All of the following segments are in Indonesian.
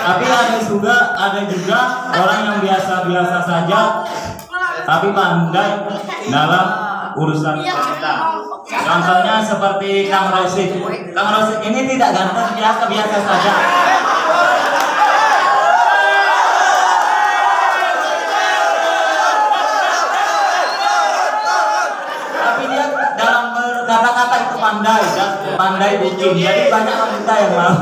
Tapi ada juga orang yang biasa-biasa saja tapi pandai dalam urusan wanita. Contohnya seperti Kang Rosid. Kang Rosid ini tidak ganteng, biasa saja. Tapi dia dalam berkata-kata itu pandai bikin. Jadi banyak wanita yang mau.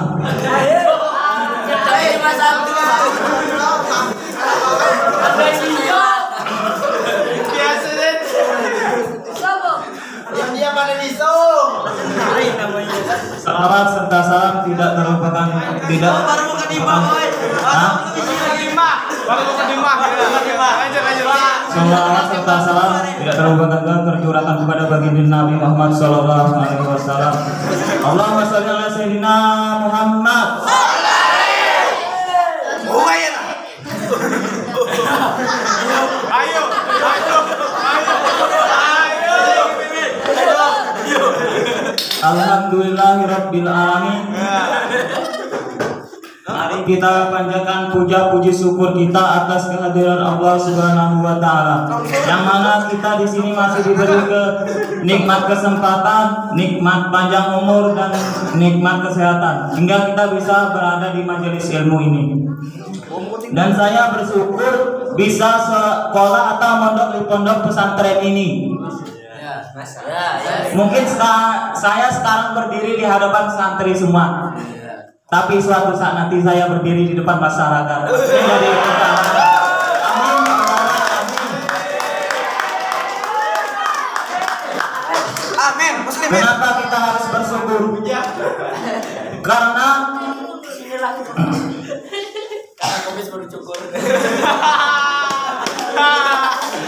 Salawat serta salam tidak terlupakan Salawat serta salam tidak terlupakan tercurahkan kepada baginda Nabi Muhammad sallallahu alaihi wasallam. Allahumma shalli ala sayyidina Muhammad. Alhamdulillahirabbil alamin. Mari kita panjatkan puja puji syukur kita atas kehadiran Allah Subhanahu wa taala. Yang mana kita di sini masih diberi nikmat kesempatan, nikmat panjang umur dan nikmat kesehatan hingga kita bisa berada di majelis ilmu ini. Dan saya bersyukur bisa sekolah atau mondok di pondok pesantren ini. Mungkin saya sekarang berdiri di hadapan santri semua, tapi suatu saat nanti saya berdiri di depan masyarakat. Jadi amin. Amin. Kenapa kita harus bersyukur? Karena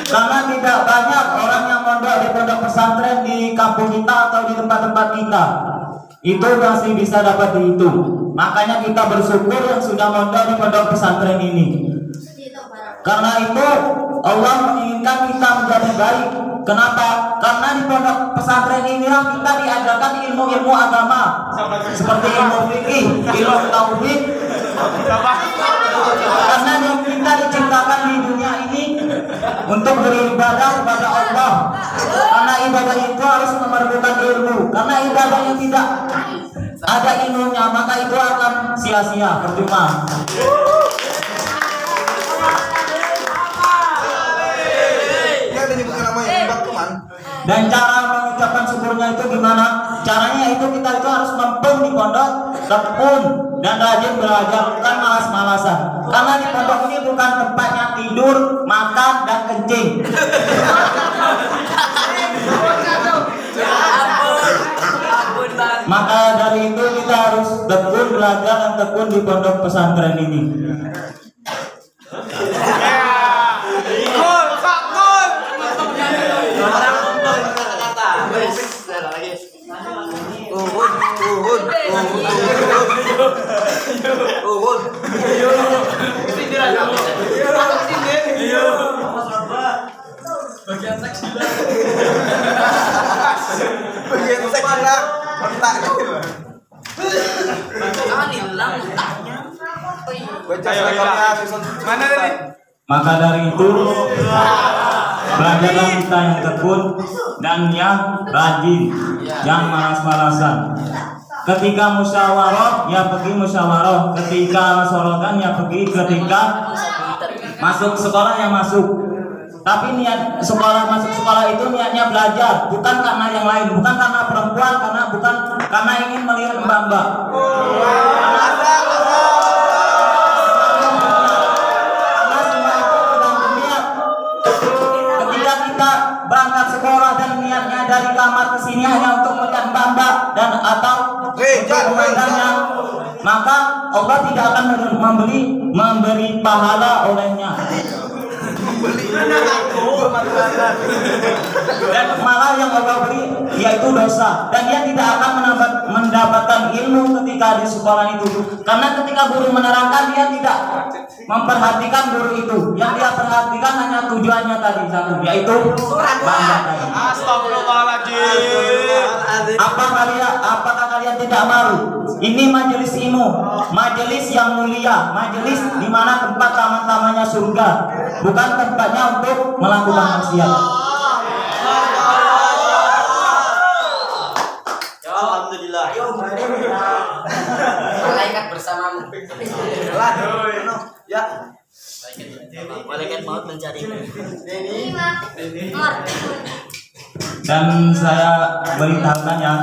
karena tidak banyak orang yang mondok di pondok pesantren di kampung kita atau di tempat-tempat kita. Itu masih bisa dapat dihitung. Makanya kita bersyukur yang sudah mondok di pondok pesantren ini. Karena itu Allah menginginkan kita menjadi baik. Kenapa? Karena di pondok pesantren inilah kita diajarkan ilmu-ilmu agama seperti ilmu fikih, ilmu tauhid. Karena kita diciptakan di dunia ini untuk beribadah kepada Allah. Karena ibadah itu harus memerlukan ilmu. Karena ibadah yang tidak ada ilmunya maka itu akan sia-sia, percuma. Dan cara mengucapkan syukurnya itu gimana? Caranya itu kita itu harus mempeng di pondok, tekun dan rajin belajar, bukan malas-malasan. Karena di pondok ini bukan tempatnya tidur, makan dan kencing. Maka dari itu kita harus tekun belajar dan tekun di pondok pesantren ini. Bagian seks Maka dari itu belajarlah kita yang tekun dan yang rajin, jangan malas-malasan. Ketika musyawarah ya pergi musyawarah, ketika sorotan ya pergi, ketika masuk sekolah ya masuk. Tapi niat masuk sekolah itu niatnya belajar, bukan karena yang lain, bukan karena perempuan, bukan karena ingin melihat mbak-mbak. Ketika kita berangkat sekolah dan niatnya dari kamar ke sini hanya untuk melihat mbak-mbak dan atau pemandangan, maka Allah tidak akan memberi pahala olehnya. Dan malah yang Allah beri yaitu dosa, dan dia tidak akan mendapatkan ilmu ilmu ketika di sekolah itu. Karena ketika guru menerangkan dia tidak memperhatikan guru itu. Yang dia perhatikan hanya tujuannya tadi satu, yaitu bangga tadi. Astagfirullahaladzim. Apakah kalian tidak malu? Ini majelis ilmu, majelis yang mulia, majelis di mana tempat taman-tamannya surga, bukan tempatnya untuk melakukan maksiat. Alhamdulillah. Malaikat bersamamu. Ya. Malaikat maut mencari. Dan saya beritahukan ya,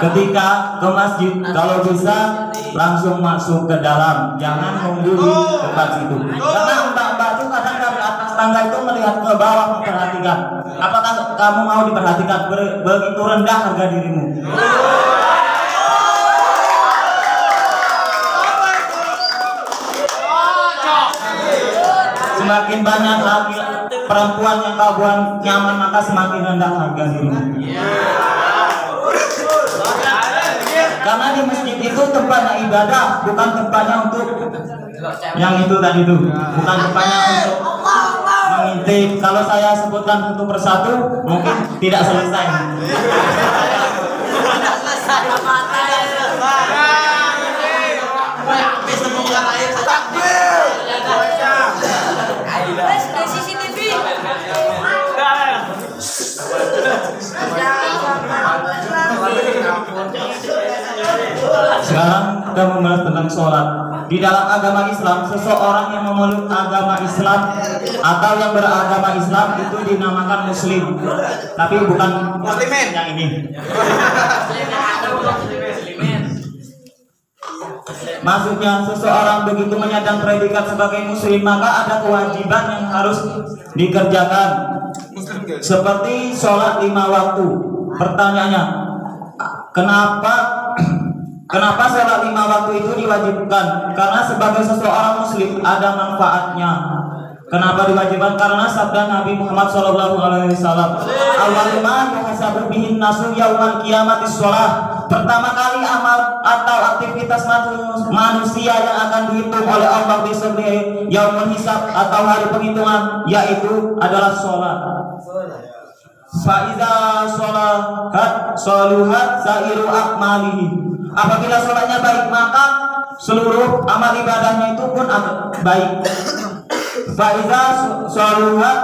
ketika ke masjid kalau bisa langsung masuk ke dalam, jangan nunggu di tempat situ. Karena mbak-mbak itu kadang dari atas tangga itu melihat ke bawah memperhatikan. Apakah kamu mau diperhatikan? Begitu rendah harga dirimu. Semakin banyak lagi perempuan yang kau buat nyaman, maka semakin rendah harga dirimu. Karena di masjid itu tempatnya ibadah, bukan tempatnya untuk yang itu tadi itu, bukan tempatnya untuk mengintip. Kalau saya sebutkan satu persatu, mungkin tidak selesai. Sekarang kita membahas tentang sholat. Di dalam agama Islam, seseorang yang memeluk agama Islam atau yang beragama Islam itu dinamakan Muslim. Tapi bukan Muslimin yang ini. Maksudnya seseorang begitu menyandang predikat sebagai Muslim, maka ada kewajiban yang harus dikerjakan. Seperti sholat 5 waktu. Pertanyaannya, Kenapa sholat 5 waktu itu diwajibkan? Karena sebagai seseorang muslim ada manfaatnya. Kenapa diwajibkan? Karena sabda Nabi Muhammad SAW, awal ma yuhasabu bihin nasu yaumal qiyamati sholat. Pertama kali amal atau aktivitas manusia yang akan dihitung oleh Allah besok di yaumul hisab atau hari penghitungan, yaitu adalah sholat. Faiza sholahat soluhat sairu akmalihi. Apabila sholatnya baik, maka seluruh amal ibadahnya itu pun baik. Faiza sholuhat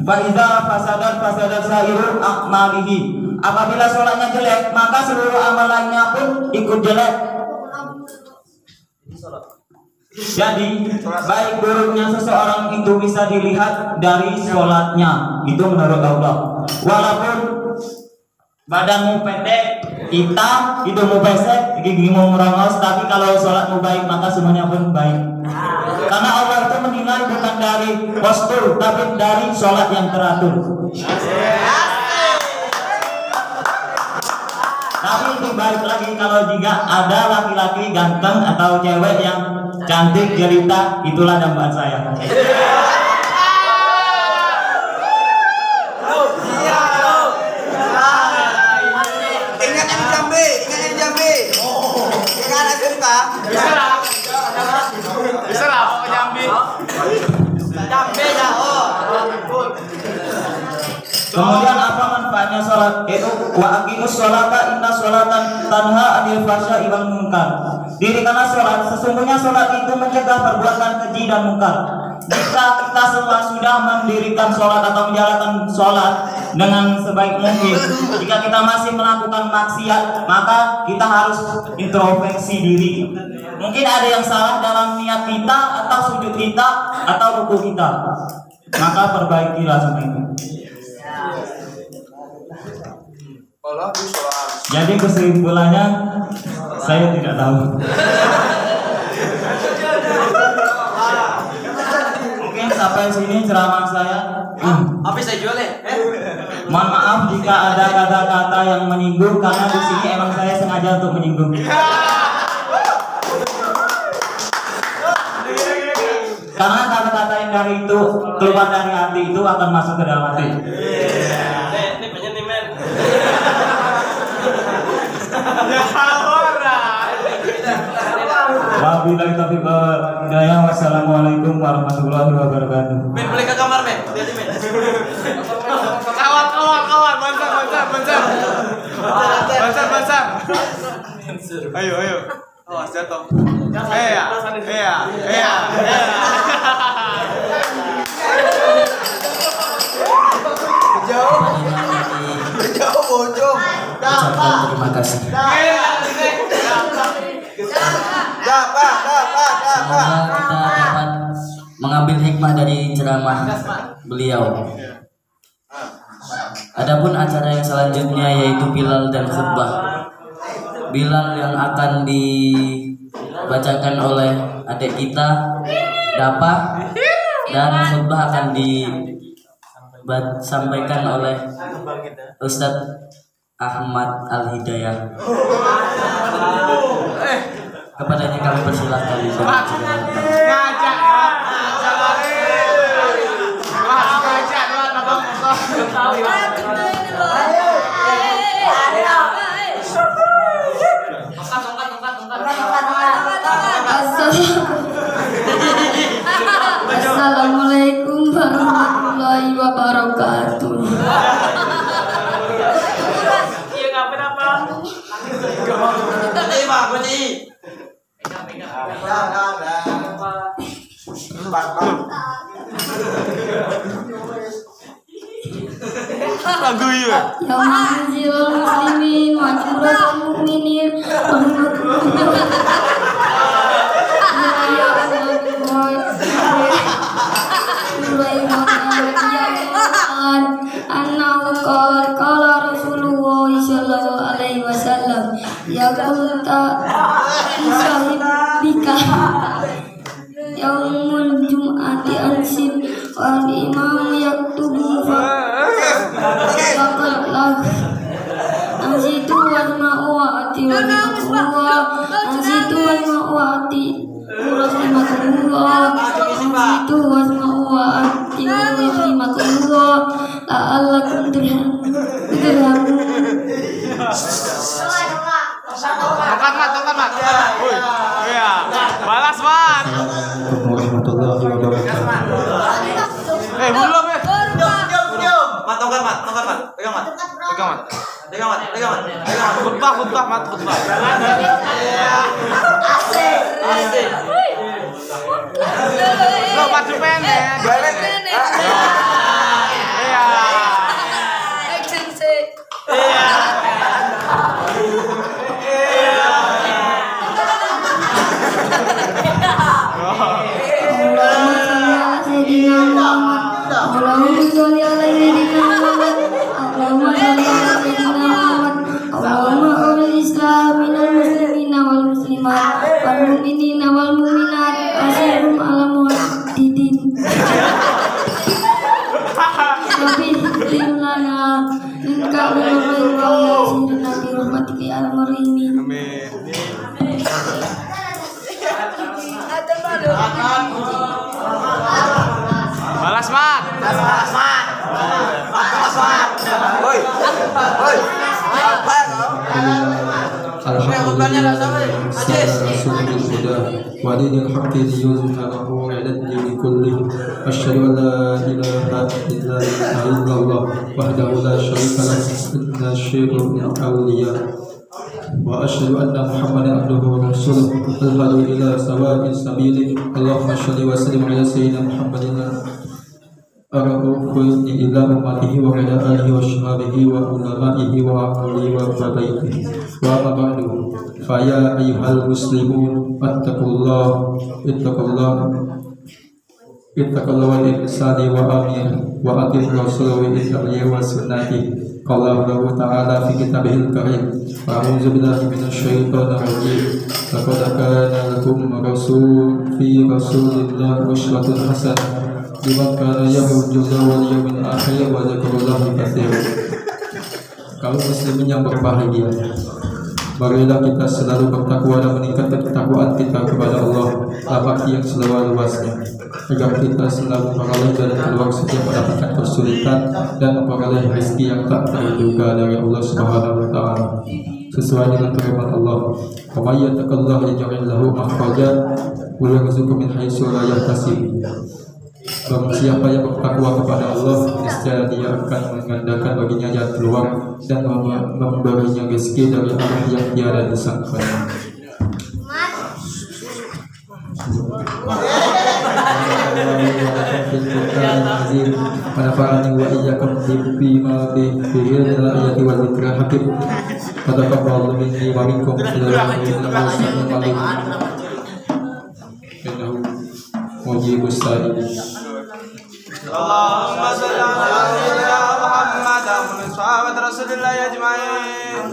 faiza fasadat sairu akmalihi. Apabila sholatnya jelek, maka seluruh amal lainnya pun ikut jelek. Jadi baik buruknya seseorang itu bisa dilihat dari sholatnya. Itu menurut Allah. Walaupun badanmu pendek, hitam, hidungmu pesek, gigimu merongos, tapi kalau sholatmu baik maka semuanya pun baik. Karena Allah itu menilai bukan dari postur, tapi dari sholat yang teratur. Tapi lebih baik lagi kalau jika ada laki-laki ganteng atau cewek yang cantik jelita, itulah dambaan saya. Ingat yang Jambi. Ingat anak suka. Bisa lah ke Jambi. Jambi dah. Kemudian apa manfaatnya sholat? Itu wa aqimus sholata inna sholatan tanha anil fahsya'i wal munkar. Dirikanlah sholat, sesungguhnya sholat itu mencegah perbuatan keji dan munkar. Jika kita semua sudah mendirikan sholat atau menjalankan sholat dengan sebaik mungkin, jika kita masih melakukan maksiat, maka kita harus introspeksi diri. Mungkin ada yang salah dalam niat kita, atau sujud kita, atau ruku kita, maka perbaikilah semua itu. Jadi kesimpulannya saya tidak tahu. Mungkin sampai sini ceramah saya. Habis saya jual ya. Mohon maaf jika ada kata-kata yang menyinggung, karena di sini emang saya sengaja untuk menyinggung. Karena kata-kata yang dari itu keluar dari hati itu akan masuk ke dalam hati. Ini banyak nih men. Wabillahi taufiq wal hidayah. Wassalamualaikum warahmatullahi wabarakatuh. Men, balik ke kamar, men. Hati-hati, men. Kawan. Bancar. Ayo. Awas jatuh. Iya. Jauh, bojong. Ucapkan terima kasih. Semoga kita dapat mengambil hikmah dari ceramah beliau. Adapun acara yang selanjutnya yaitu Bilal dan khutbah. Bilal yang akan dibacakan oleh adik kita Dapa, dan khutbah akan disampaikan oleh Ustadz Ahmad Al-Hidayah. Kepadanya kami persilahkan. Ngajak Assalamualaikum warahmatullahi wabarakatuh. Iya nggak apa-apa. Lagu ya. Ya ma'azil muslimin wa juratul mu'minin wa qala Rasulullah sallallahu alaihi wasallam ya qulta sahibika yaumul jum'ati ansin wal imam yaktubu faqad ansitu wal ma'wati wal ma'wa ansitu wal ma'wati rahimahullah ansitu wal ma'wati rahimahullah la'allakum turhamun. Tongkat mat. Woi. Iya. Balas mat. Warahmatullahi wabarakatuh. Belum ya. Mat, tongkat mat. Pegang mat. Khutbah mat. Asik. Lo maju pendek. Iya. Allahumma sholli ala sayyidina Muhammad. Allahumma sholli ala sayyidina Muhammad. Allahumma qul islam minal muslimina wal muslimat wal mu'minina wal mu'minat asyirum ala muhaddidin. Rabbi lana minka wa yasirna bi rahmatika ya arhamar rahimin. Balas mat. Woi. ودين الحق ليظهره على الدين كله أشهد أن لا إله إلا الله وحده لا شريك له الناشر الأولياء وأشهد أن محمدا عبده ورسوله الهادي إلى سواء السبيل اللهم صل وسلم على سيدنا محمد الرؤوف إلى أمته وعلى آله وصحبه وعلمائه وأهله وبيته وأما بعد فيا أيها المسلمون اتقوا الله والإحسان وآمين وأطيعوا الرسول وإتباعه وسنته قال الله تعالى في كتابه الكريم أعوذ بالله من الشيطان الرجيم لقد كان لكم في رسول الله أسوة حسنة لمن كان يرجو الله واليوم الآخر وذكر الله كثيرا. Kaum muslimin yang berbahagia, marilah kita selalu bertakwa dan meningkatkan ketakwaan kita kepada Allah dalam yang seluas-luasnya, agar kita selalu memperoleh jalan keluar setiap mendapatkan kesulitan dan memperoleh rezeki yang tak terduga dari Allah Subhanahu wa Ta'ala. Sesuai dengan firman Allah, wa may yattaqillaha yaj'al lahu makhraja wa yarzuqhu min haitsu la yahtasib. Barang siapa yang bertakwa kepada Allah, niscaya Dia akan menggandakan baginya jalan keluar dan memberinya rezeki dari arah yang tiada disangkanya. Manafa'ani wa iyyakum bima fihi al-ayati wa dzikril hakim. Taqabbalallahu minni wa minkum innahu mujibus sa'ilin. Allahumma shalli ala sayyidina Muhammad wa ala sahabat Rasulillah ajma'in.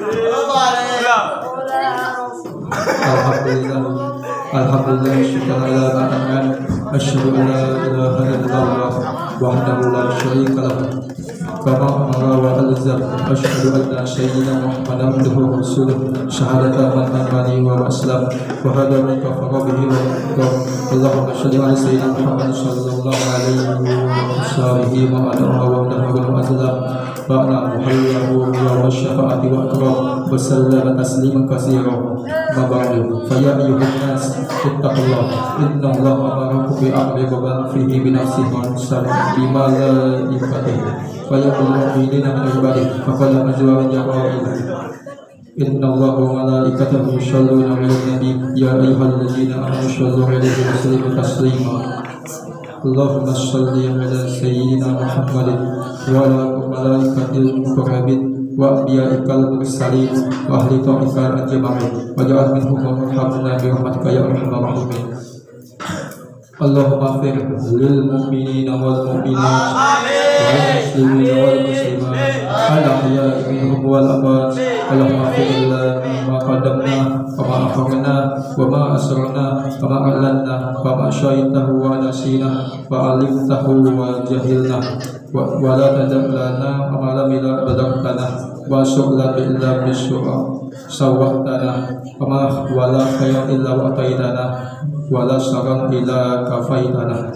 Alhamdulillah syukur ala ma'aman asyhadu an la ilaha illallah wahdahu la syarika lahu kama amara wa alzam asyhadu anna sayyidina Muhammadan abduhu wa rasuluh syahadatan man amani wa aslam wa hada man kafara bihi wa Allahumma shalli ala sayyidina Muhammad sallallahu alaihi wa sallam wa azlam wa ala muhallahu wa syafa'ati wa akram wa sallama tasliman katsiran. Ma ba'du fa ya ayyuhan nas ittaqullah inna Allaha amarakum bi amri wa fihi bi nafsihi wa sallam bima la yaqdir wa yaqulu bilina min ibadihi fa qala azwajan inna Allaha wa malaikatahu yusholluna 'alan nabi ya ayyuhalladzina amanu shollu 'alaihi wa sallimu taslima. Allahumma shalli 'ala sayyidina Muhammadin wa 'ala malaikatil muqarrabin wa anbiya'ikal mursalin wa ahli ta'ifal ajma'in waj'al minhum warhamna bi rahmatika ya arhamar rahimin. Allahumma ighfir lil mu'minina wal mu'minat wal muslimina wal muslimat al ahya'i minhum wal amwat. Allahumma ighfir lana ma qaddamna wa ma akharna wa ma asrarna wa ma a'lanna wa ma syahidtahu wa nasina wa alimtahu wa jahilna wa la tadam lana wa la mila badaqtana wa syu'la illa bisyu'a sawwahtana wa ma wala khayra illa wa ataitana wa la syarra illa kafaitana.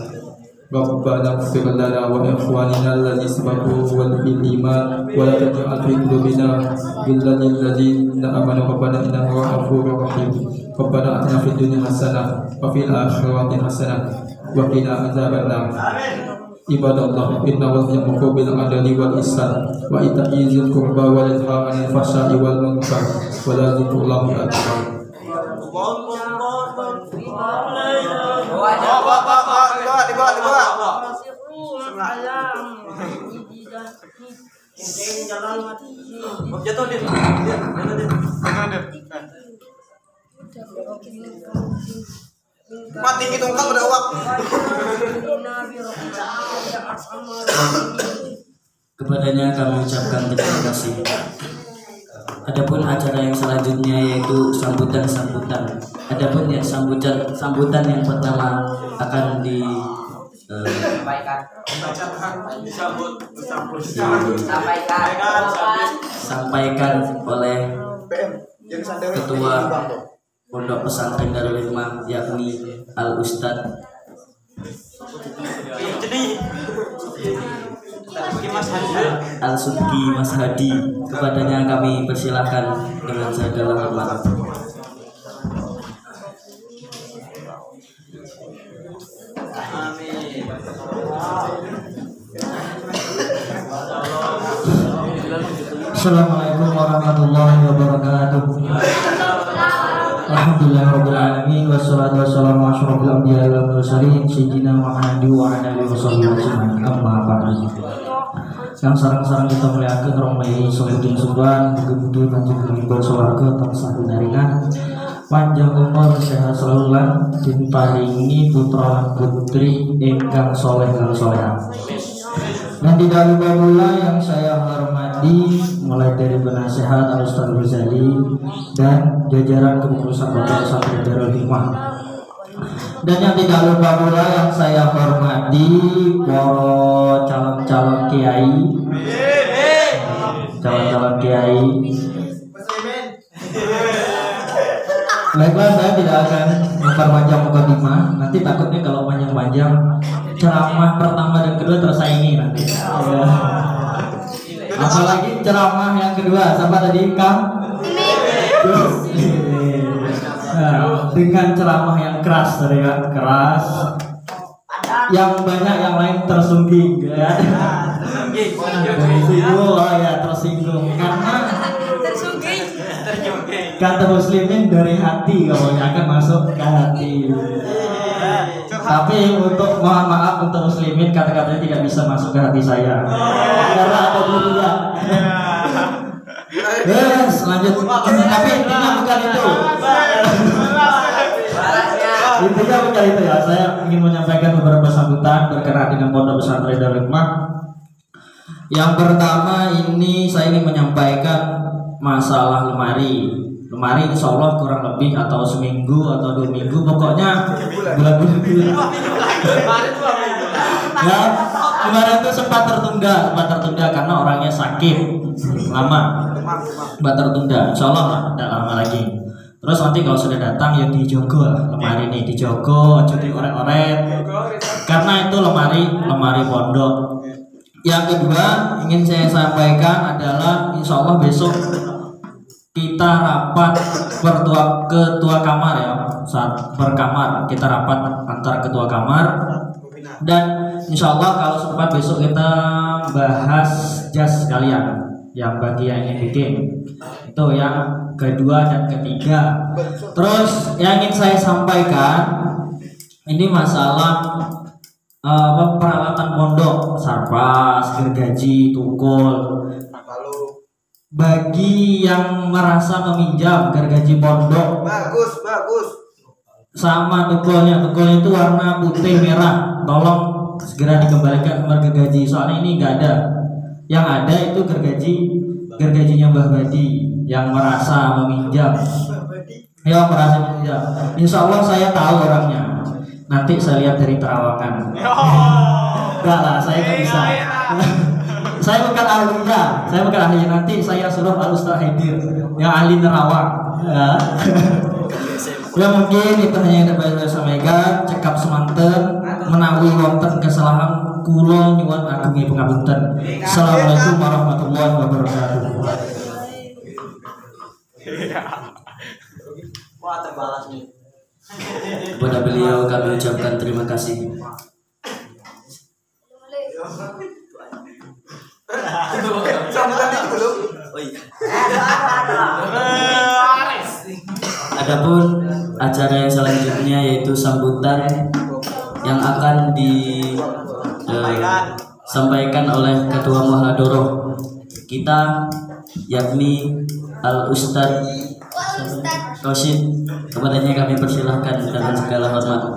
Rabbana ighfir lana wa ikhwanina alladhina sabaquna bil iman wa la taj'al fi qulubina ghillan lil ladzina amanu rabbana innaka ghafurur rahim. Rabbana atina fid dunya hasanah wa fil akhirati hasanah wa qina adzabannar. Ibadallah inna Allaha ya'muru bil adli wal ihsan wa ita'i dzil qurba wa yanha 'anil fahsya'i wal munkar wa la dzikrullahi akbar. Jatuh dia. Mati hitung kau pada waktu. Kepadanya kami ucapkan terima kasih. Adapun acara yang selanjutnya yaitu sambutan-sambutan. Adapun yang sambutan yang pertama akan sampaikan oleh Ketua Pondok Pesantren Darul Hikmah yakni Al Ustadz Al Subki Mas Hadi. Kepadanya kami persilakan dengan segala hormat. Assalamualaikum warahmatullahi wabarakatuh. Alhamdulillahirabbil alamin wassalatu wassalamu ala asyrofil anbiya'i wal mursalin sayyidina Muhammadin wa ala alihi wasallam. Amma ba'du. Yang sareng-sareng kita muliakeun romayi sabutin subhan mugi-mugi panjenengan mimbar swarga tansah pinaringan panjang umur sehat selalu lan diparingi putra putri ingkang soleh lan solehah. Dan tidak lupa pula yang saya hormati mulai dari penasehat Al-Ustadz Ghazali dan jajaran kepengurusan Pondok Pesantren Darul Hikmah. Dan yang tidak lupa pula yang saya hormati para calon-calon kiai, Baiklah, saya tidak akan memperpanjang mukadimah. Nanti takutnya kalau panjang-panjang ceramah pertama dan kedua tersaingi nanti. Ya. Apalagi ceramah yang kedua, siapa tadi? Kang? dengan ceramah yang keras tadi ya, keras. Yang banyak yang lain tersungging ya. Tersinggung, oh ya tersinggung karena kata muslimin dari hati kalau akan masuk ke hati. Tapi untuk mohon maaf untuk muslimin kata-katanya tidak bisa masuk ke hati saya karena ada dulunya. Yes, lanjut. Tapi intinya bukan itu. Intinya bukan itu ya. Saya ingin menyampaikan beberapa sambutan berkenaan dengan Pondok Pesantren Darul Hikmah. Yang pertama ini saya ingin menyampaikan masalah lemari. Lemari insya Allah kurang lebih atau seminggu atau 2 minggu, pokoknya bulan-bulan. Ya, kemarin itu sempat tertunda karena orangnya sakit lama. Sempat tertunda, insya Allah lah, tidak lama lagi. Terus nanti kalau sudah datang ya dijogo lah lemari ini, dijogo, jadi orek-orek. Karena itu lemari pondok. Yang kedua ingin saya sampaikan adalah insya Allah besok kita rapat ketua kamar ya, saat berkamar kita rapat antar ketua kamar, dan insya Allah kalau sempat besok kita bahas jas kalian yang bagi yang ingin bikin itu yang kedua dan ketiga. Terus yang ingin saya sampaikan ini masalah peralatan pondok, sarpas, gergaji, tukul. Bagi yang merasa meminjam gergaji pondok, Bagus. sama tukulnya itu warna putih merah, tolong segera dikembalikan ke gergaji, soalnya ini nggak ada. Yang ada itu gergajinya Mbah Badi yang merasa meminjam. Ya, merasa meminjam. Insya Allah saya tahu orangnya. Nanti saya lihat dari terawangan. Enggak lah, saya nggak bisa. Saya bukan ahlinya, nanti saya suruh Pak Ustaz Haidir yang ahli nerawang. Ya mungkin itu hanya yang dapat saya sampaikan. Cekap semanten menawi wonten kesalahan kula nyuwun agungi pangapunten. Assalamualaikum warahmatullahi wabarakatuh. Wah, terbalas nih. Kepada beliau kami ucapkan terima kasih. Sambutan itu belum. Oh iya. Adapun acara yang selanjutnya yaitu sambutan yang akan disampaikan oleh Ketua Muhadharah kita, yakni Al Ustadz Rosid. Kepadanya kami persilahkan dengan segala hormat.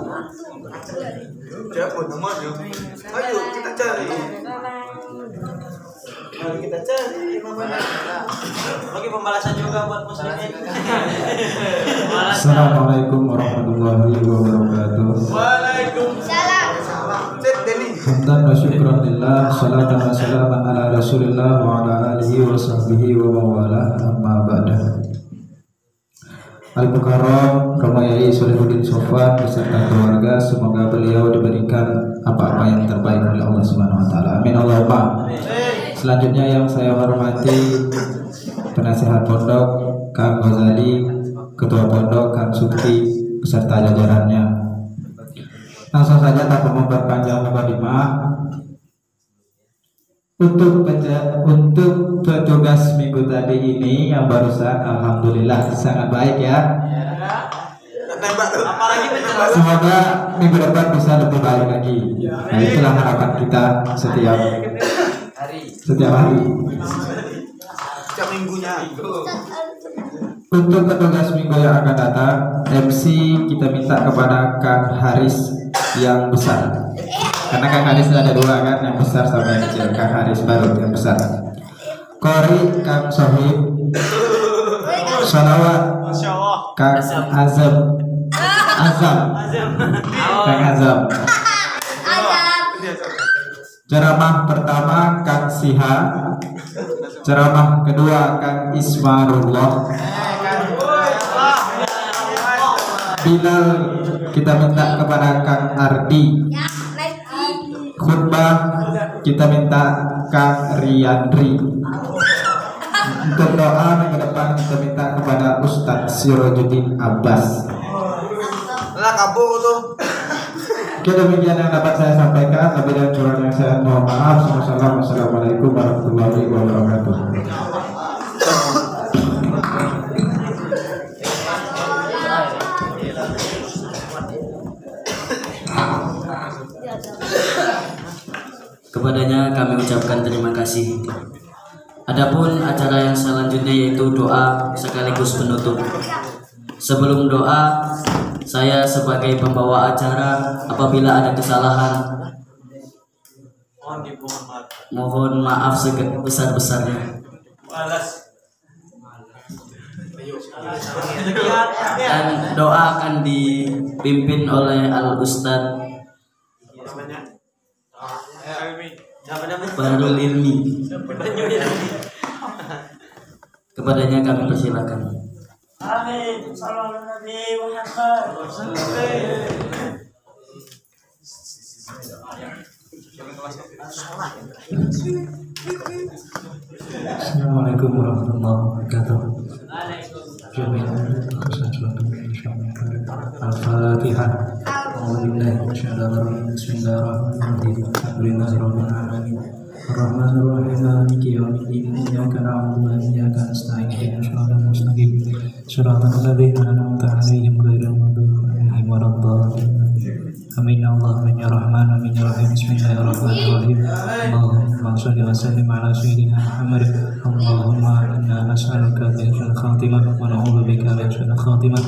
Siapa namanya? Ayo kita cari. Mari kita cari namanya. Lagi pembalasan juga buat muslimin. Assalamualaikum warahmatullahi wabarakatuh. Waalaikumsalam. Hamdan wa syukran lillah, salatan wa salaman ala rasulillah wa ala alihi wa sahbihi wa mawala, amma ba'da. Al-Mukarram Romo Yai Solihuddin Sofwan beserta keluarga, semoga beliau diberikan apa-apa yang terbaik oleh Allah Subhanahu wa taala. Amin Allahumma. Selanjutnya yang saya hormati penasihat pondok Kang Ghazali, ketua pondok Kang Sukti beserta jajarannya. Langsung saja tanpa memperpanjang mukadimah, untuk petugas minggu tadi ini yang barusan alhamdulillah sangat baik ya. Semoga minggu depan bisa lebih baik lagi. Nah, itulah harapan kita setiap hari. Setiap minggunya. Untuk petugas minggu yang akan datang, MC kita minta kepada Kang Haris yang besar. Karena Kang Haris ada 2 kan, yang besar sama yang kecil. Kang Haris baru yang besar. Kori Kang Sohib, Salawat Kang Azam, Kang Azam. Ceramah pertama Kang Siha, ceramah kedua Kang Ismarullah. Bilal kita minta kepada Kang Ardi. Khutbah kita minta Kang Riyandri. Untuk doa minggu depan kita minta kepada Ustadz Sirajuddin Abbas. kabur tuh. Oke, demikian yang dapat saya sampaikan. Lebih dan kurang yang saya mohon maaf. Wassalamualaikum warahmatullahi wabarakatuh. Kepadanya kami ucapkan terima kasih. Adapun acara yang selanjutnya yaitu doa sekaligus penutup. Sebelum doa, saya sebagai pembawa acara apabila ada kesalahan mohon maaf sebesar-besarnya. Dan doa akan dipimpin oleh Al-Ustadz Barul Ilmi. Kepadanya kami persilakan. Amin. Sallallahu alaihi Assalamualaikum warahmatullahi wabarakatuh. Al-Fatihah. Bismillahirrahmanirrahim. Alhamdulillahirabbil alamin. Ar-Rahmanir Rahim. Maliki yaumiddin. Iyyaka na'budu wa iyyaka nasta'in. Ihdinas siratal mustaqim. Shiratal ladzina an'amta 'alaihim ghairil maghdubi 'alaihim waladdallin. Amin. Allahumma ya Rahman, amin ya Rahim. Bismillahirrahmanirrahim. Allahumma shalli wa sallim ala sayyidina Muhammad. Allahumma inna nas'aluka husnul khatimah wa na'udzu bika min syarril khatimah.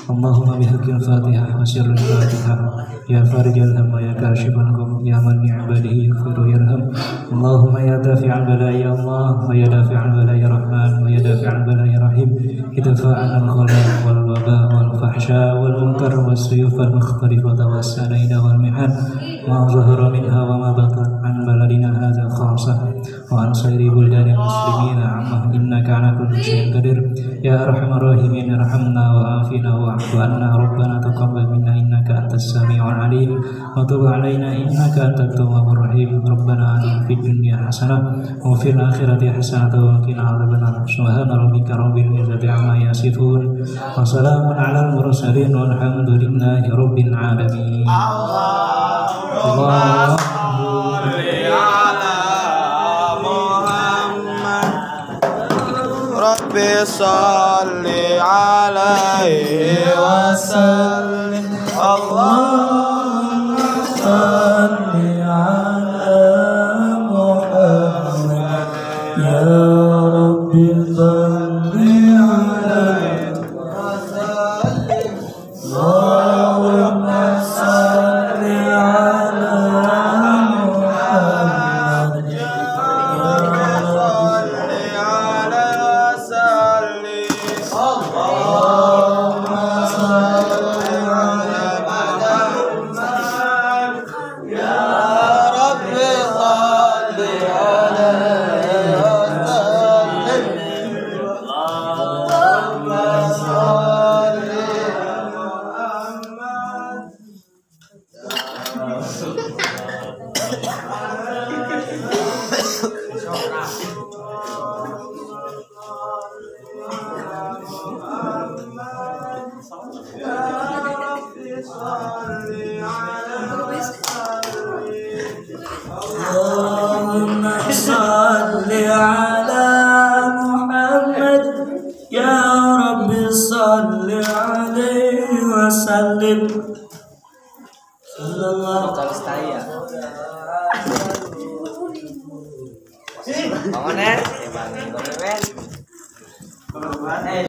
Allahumma bihaqqil Fatihah wa sirril Fatihah. Ya farijal hamma ya kashifal gham ya man li'ibadihi yaghfiru yarham. Allahumma ya dafi'al bala ya Allah wa ya dafi'al bala ya Rahman wa ya dafi'al bala ya Rahim. Idfa'an al-ghala wal waba wal fahsya wal munkar was suyuf wal mukhtalifata was sanaida wal mihan ma zahara minha wa ma batan an baladina hadza khassa wa an sairi buldanil muslimin amma innaka ala kulli syai'in qadir. Ya arhamar rahimin irhamna wa afina wa afu anna rabbana taqabbal minna innaka antas sami'ul alim wa tub alaina innaka antat tawwabur rahim. Rabbana atina fid dunya hasanah wa fil akhirati hasanah wa qina adzabannar. Subhana rabbika rabbil izzati amma yasifun wa salamun alal mursalin walhamdulillahi rabbil alamin. Allah Rabbi salli alaihi wa sallim. Allahumma salli ala Muhammad. Ya Rabbi salli alaihi wa sallim. Allahumma salli ala Muhammad. Ya Allahumma salli ala Muhammad. Ya Rabbi salli alaihi wa sallim. Sallallahu alaihi wa sallam.